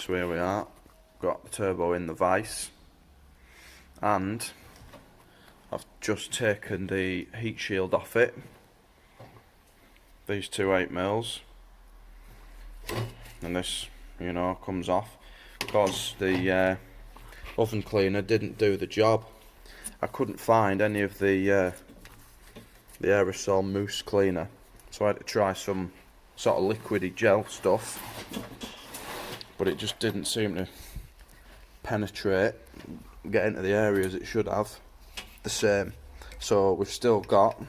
So here we are, got the turbo in the vise, and I've just taken the heat shield off it, these two 8mm, and this, you know, comes off because the oven cleaner didn't do the job. I couldn't find any of the aerosol mousse cleaner, so I had to try some sort of liquidy gel stuff, but it just didn't seem to penetrate, get into the areas it should have the same. So we've still got, in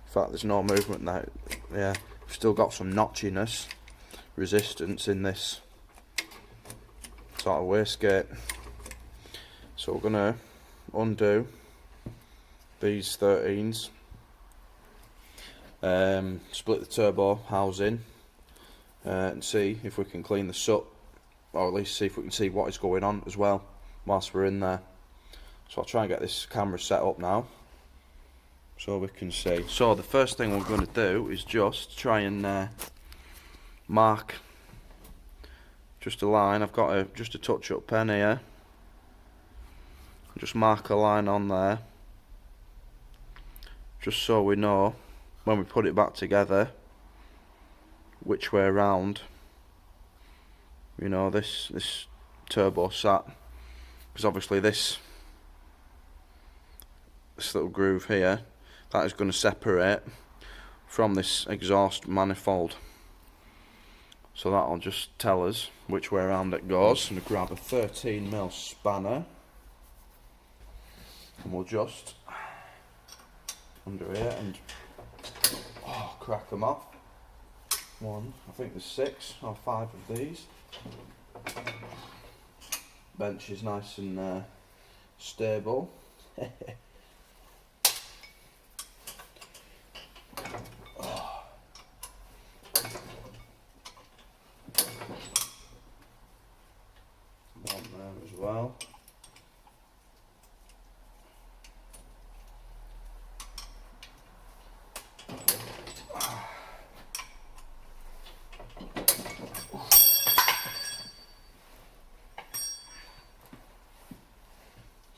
fact there's no movement now, yeah, we've still got some notchiness, resistance in this sort of wastegate. So we're going to undo these 13s, split the turbo housing, and see if we can clean the soot, or at least see if we can see what is going on as well whilst we're in there. So I'll try and get this camera set up now so we can see. So the first thing we're going to do is just try and mark just a line. I've got just a touch-up pen here. Just mark a line on there, just so we know when we put it back together which way around, you know, this turbo sat, because obviously this little groove here, that is going to separate from this exhaust manifold, so that'll just tell us which way around it goes. I'm going to grab a 13mm spanner and we'll just under here and crack them off. One, I think there's 6 or 5 of these. Bench is nice and stable. One there as well.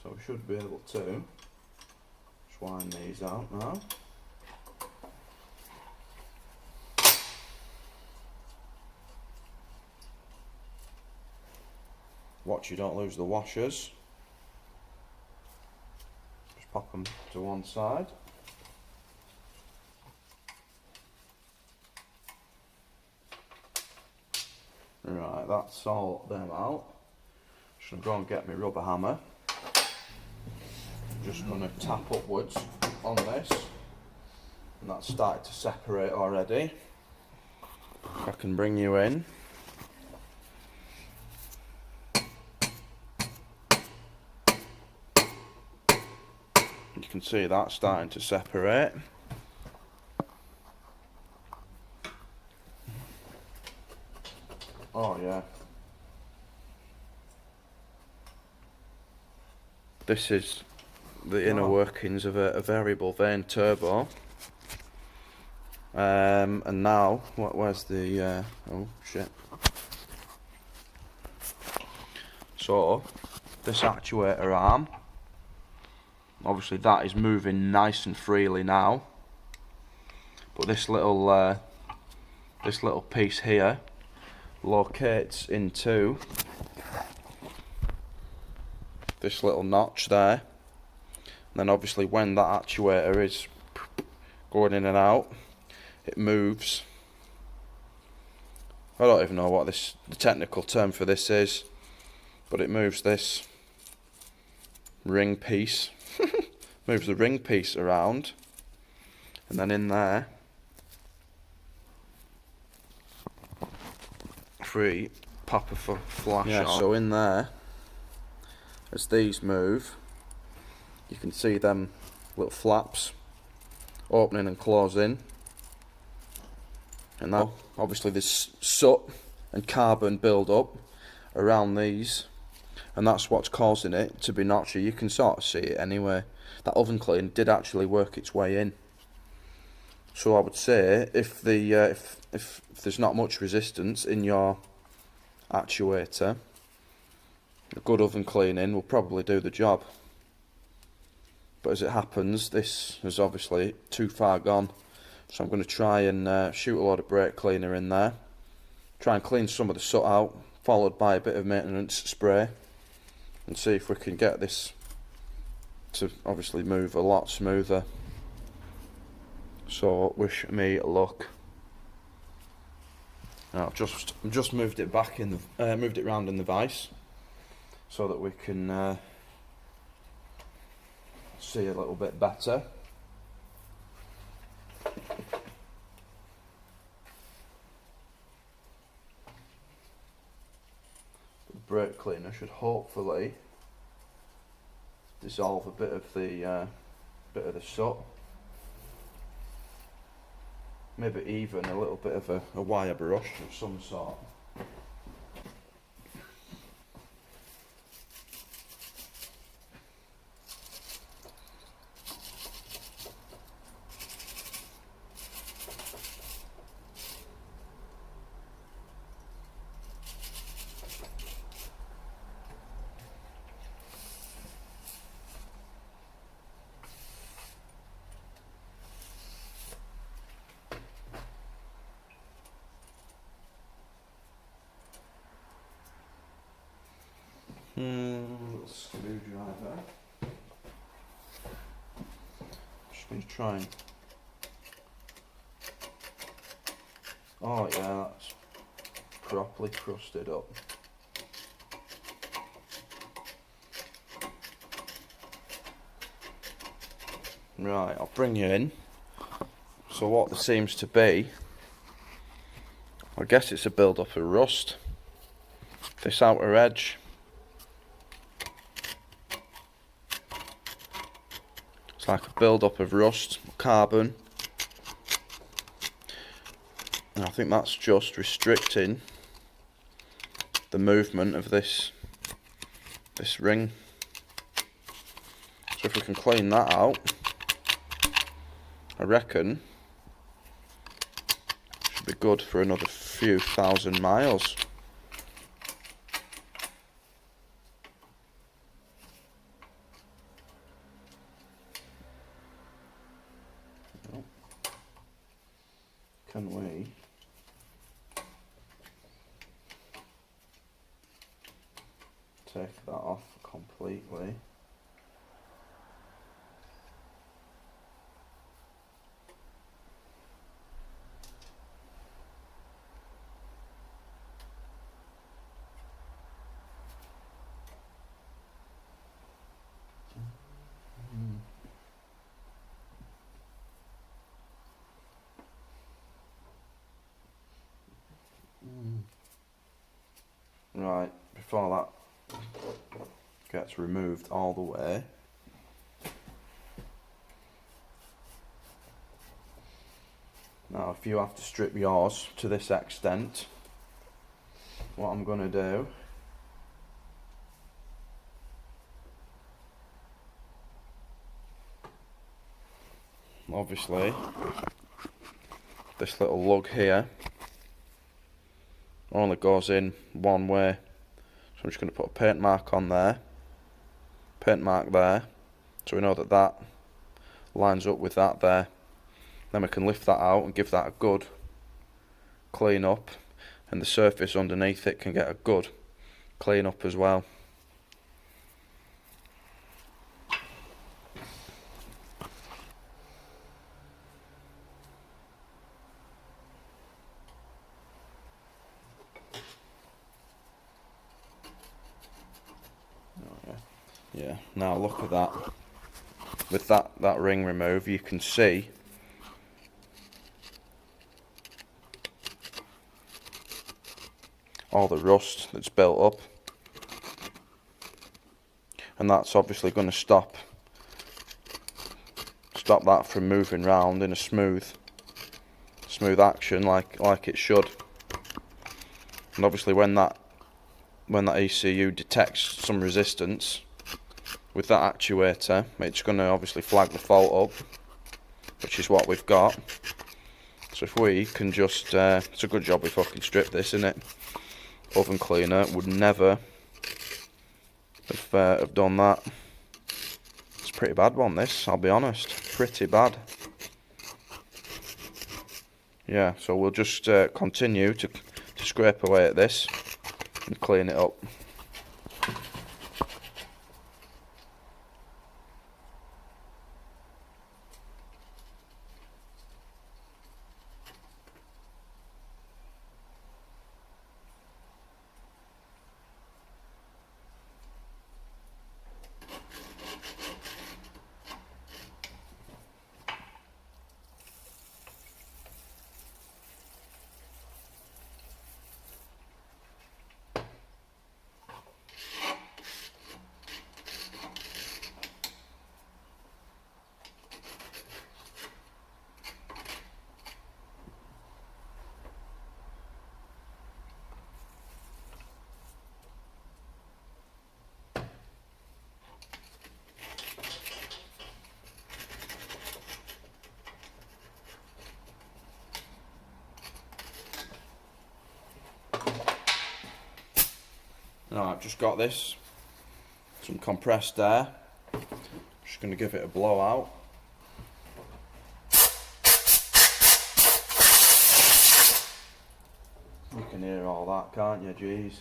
So we should be able to swine these out now. Watch you don't lose the washers. Just pop them to one side. Right, that's all them out. Just gonna go and get my rubber hammer. Just going to tap upwards on this, and that's started to separate already. I can bring you in. You can see that starting to separate. Oh yeah. This is the inner workings of a variable vane turbo, and now where's the oh shit. So this actuator arm, obviously that is moving nice and freely now, but this little piece here locates into this little notch there. And then obviously when that actuator is going in and out, it moves. I don't even know what the technical term for this is, but it moves this ring piece, moves the ring piece around, and then in there, free pop a flash on. So in there, as these move, you can see them little flaps opening and closing, and now obviously there's soot and carbon build up around these, and that's what's causing it to be notchy. You can sort of see it anyway. That oven clean did actually work its way in, So I would say if the if there's not much resistance in your actuator, a good oven cleaning will probably do the job. But as it happens, this is obviously too far gone, so I'm going to try and shoot a lot of brake cleaner in there, try and clean some of the soot out, followed by a bit of maintenance spray, and see if we can get this to obviously move a lot smoother. So wish me luck. Now I've just moved it back in the moved it round in the vise so that we can see a little bit better. The brake cleaner should hopefully dissolve a bit of the soot. Maybe even a little bit of a wire brush of some sort. Little screwdriver. Just going to try and... Oh yeah, that's properly crusted up. Right, I'll bring you in. So what there seems to be, I guess it's a build-up of rust. This outer edge. It's like a build-up of rust, carbon. And I think that's just restricting the movement of this ring. So if we can clean that out, I reckon it should be good for another few thousand miles. Can we take that off completely? Right, before that gets removed all the way, now if you have to strip yours to this extent, what I'm going to do obviously this little lug here only goes in one way, so I'm just going to put a paint mark on there, paint mark there, so we know that that lines up with that there. Then we can lift that out and give that a good clean up, and the surface underneath it can get a good clean up as well. Yeah, now look at that. With that ring removed, you can see all the rust that's built up, and that's obviously going to stop that from moving round in a smooth action like it should. And obviously when that ECU detects some resistance with that actuator, it's going to obviously flag the fault up, which is what we've got. So if we can just, it's a good job we fucking stripped this, isn't it? Oven cleaner would never have done that. It's a pretty bad one, this, I'll be honest. Pretty bad. Yeah, so we'll just continue to scrape away at this and clean it up. Right, I've just got this, some compressed air, just going to give it a blowout. You can hear all that, can't you? Jeez.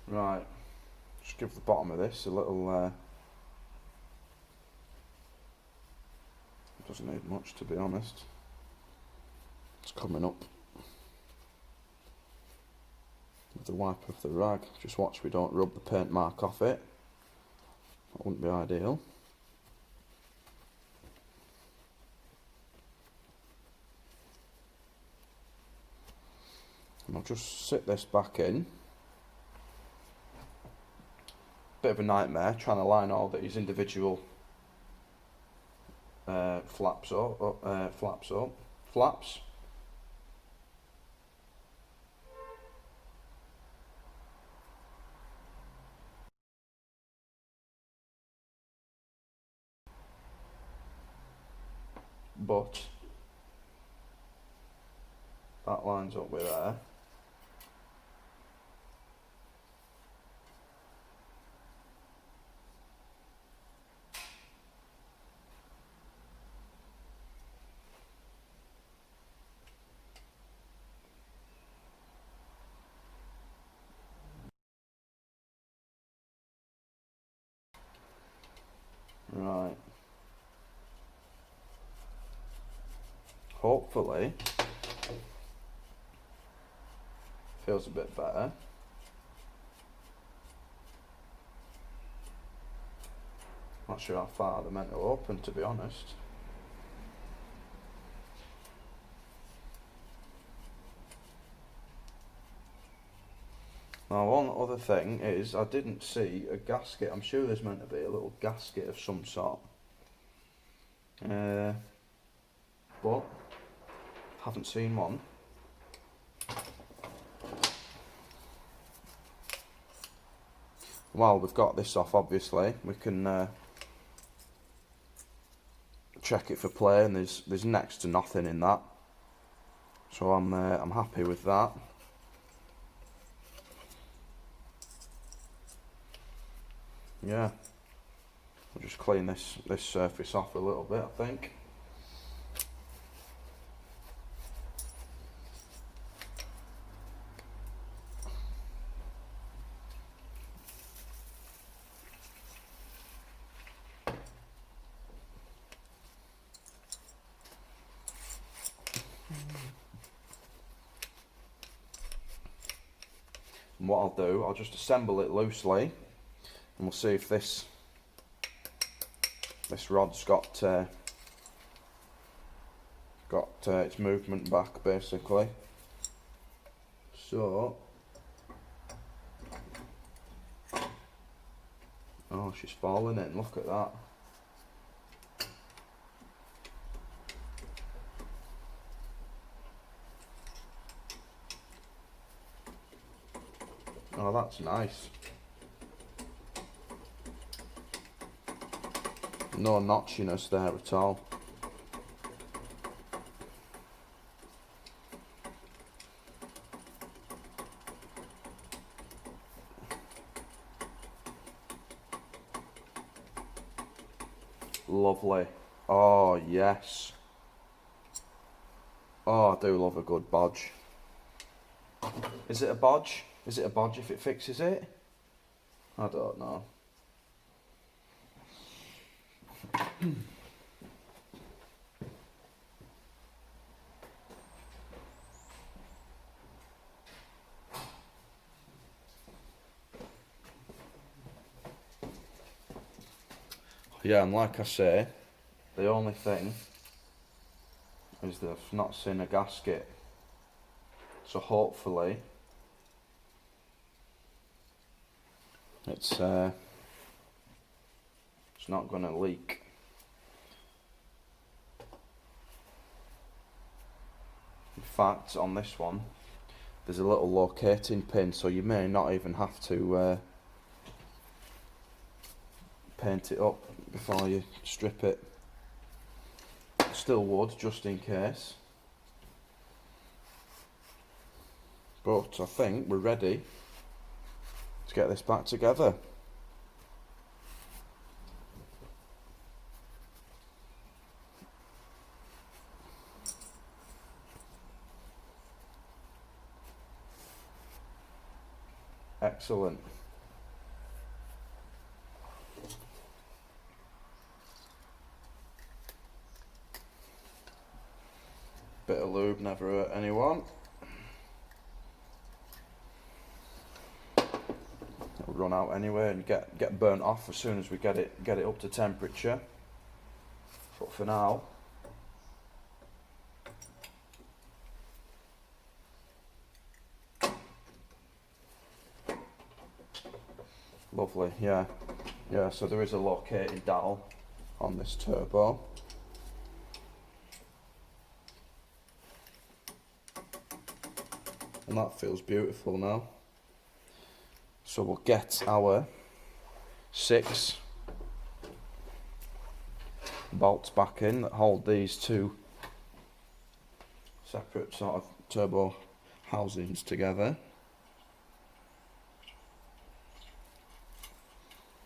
Right, just give the bottom of this a little, doesn't need much to be honest. It's coming up with the wipe of the rag. Just watch we don't rub the paint mark off it. That wouldn't be ideal. And I'll just sit this back in. Bit of a nightmare trying to line all these individual flaps. But that lines up with there. Right. Hopefully, feels a bit better. Not sure how far they're meant to open, to be honest. Now, one other thing is, I didn't see a gasket. I'm sure there's meant to be a little gasket of some sort. But haven't seen one. While we've got this off, obviously, we can check it for play, and there's next to nothing in that. So I'm happy with that. Yeah, we'll just clean this surface off a little bit, I think. And what I'll do, I'll just assemble it loosely, and we'll see if this rod's got its movement back, basically. So, oh, she's falling in, look at that. Oh, that's nice. No notchiness there at all. Lovely. Oh, yes. Oh, I do love a good bodge. Is it a bodge? Is it a bodge if it fixes it? I don't know. Yeah, and like I say, the only thing is that I've not seen a gasket. So hopefully it's not going to leak. In fact, on this one, there's a little locating pin, so you may not even have to paint it up before you strip it. Still would, just in case. But I think we're ready to get this back together. Excellent. Bit of lube never hurt anyone. It'll run out anyway and get burnt off as soon as we get it up to temperature. But for now, lovely. Yeah. So there is a locating dowel on this turbo. And that feels beautiful now. So we'll get our 6 bolts back in that hold these 2 separate sort of turbo housings together.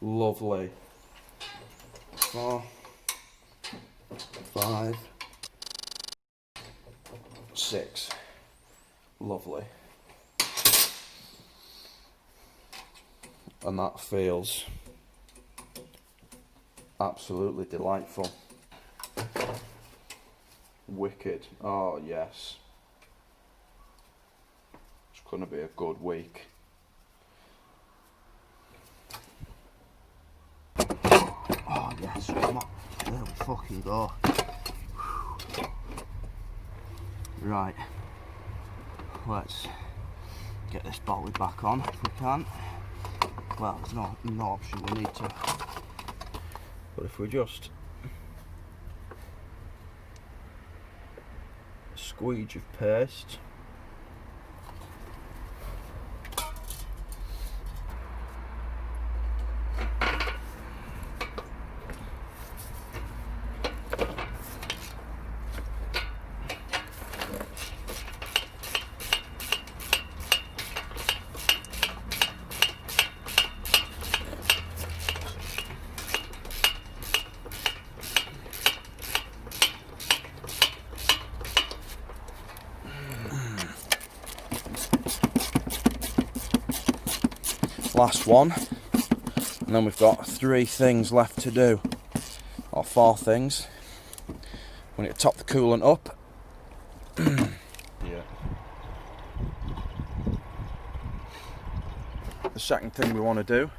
Lovely. 4, 5, 6. Lovely. And that feels absolutely delightful. Wicked. Oh yes. It's going to be a good week. Oh yes, come on. There we fucking go. Right. Let's get this bolted back on if we can. Well, there's no option, we need to. But if we just a squeege of paste. Last one, and then we've got 3 things left to do, or 4 things. We need to top the coolant up. Yeah. second thing we want to do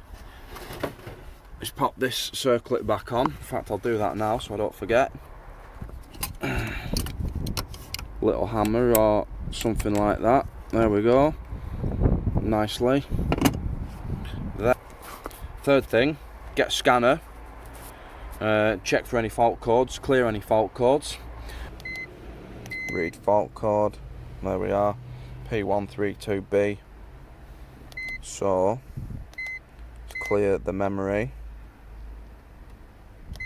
is pop this circlip back on. In fact, I'll do that now so I don't forget. Little hammer or something like that. There we go. Nicely. Third thing, get a scanner. Check for any fault codes, clear any fault codes. Read fault code. There we are. P132b. So, let's clear the memory.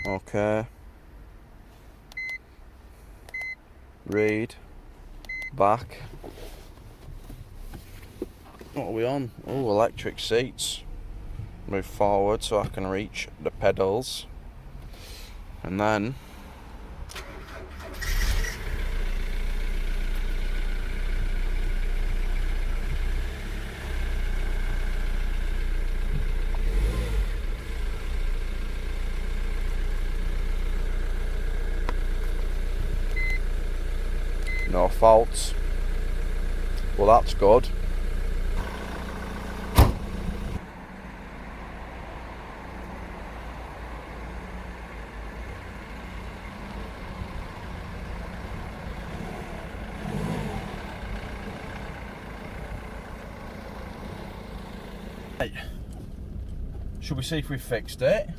Okay. Read. Back. What are we on? Oh, electric seats. Move forward so I can reach the pedals. And then no faults. Well, that's good. Right. Should we see if we fixed it?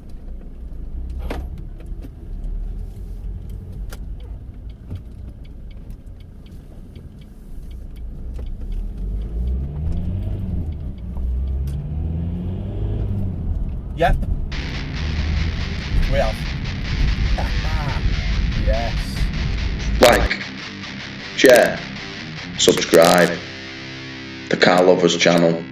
Yep. We have. Yes. Like, share, subscribe, the Car Lovers channel.